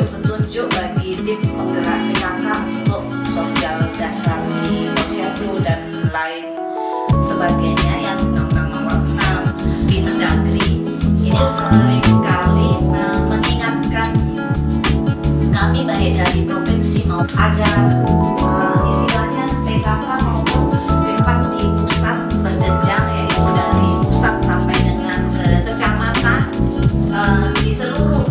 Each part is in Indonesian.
petunjuk bagi tim penggerak PKK untuk sosial dasar di Posyandu dan lain sebagainya yang Undang-Undang Nomor 6 di Mendagri itu seringkali mengingatkan kami baik dari provinsi maupun ada istilahnya PKK maupun BEPAK di pusat berjenjang, yaitu dari pusat sampai dengan ke kecamatan. Di seluruh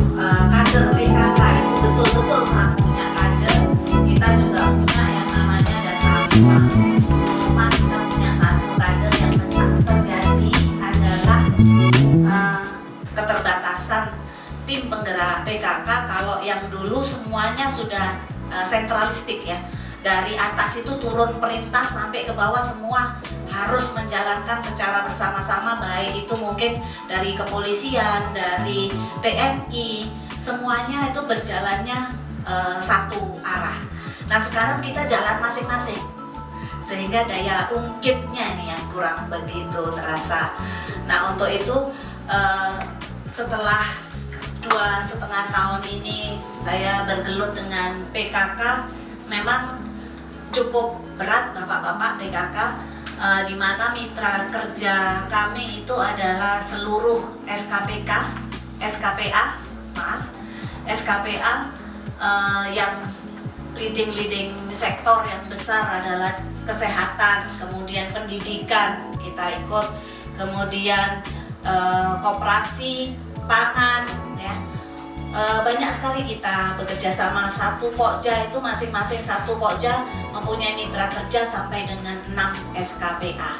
kader PKK itu betul-betul punya kader. Kita juga punya yang namanya Dasar Wisma. Kita punya satu kader yang terjadi adalah keterbatasan tim penggerak PKK. Kalau yang dulu semuanya sudah sentralistik ya, dari atas itu turun perintah sampai ke bawah semua harus menjalankan secara bersama-sama, baik itu mungkin dari kepolisian, dari TNI, semuanya itu berjalannya satu arah. Nah sekarang kita jalan masing-masing, sehingga daya ungkitnya ini yang kurang begitu terasa. Nah untuk itu setelah 2,5 tahun ini saya bergelut dengan PKK, memang cukup berat Bapak-Bapak PKK, di mana mitra kerja kami itu adalah seluruh SKPA, yang leading sektor yang besar adalah kesehatan, kemudian pendidikan kita ikut, kemudian koperasi pangan ya. Banyak sekali kita bekerja sama. Satu Pokja itu masing-masing satu Pokja mempunyai mitra kerja sampai dengan 6 SKPA.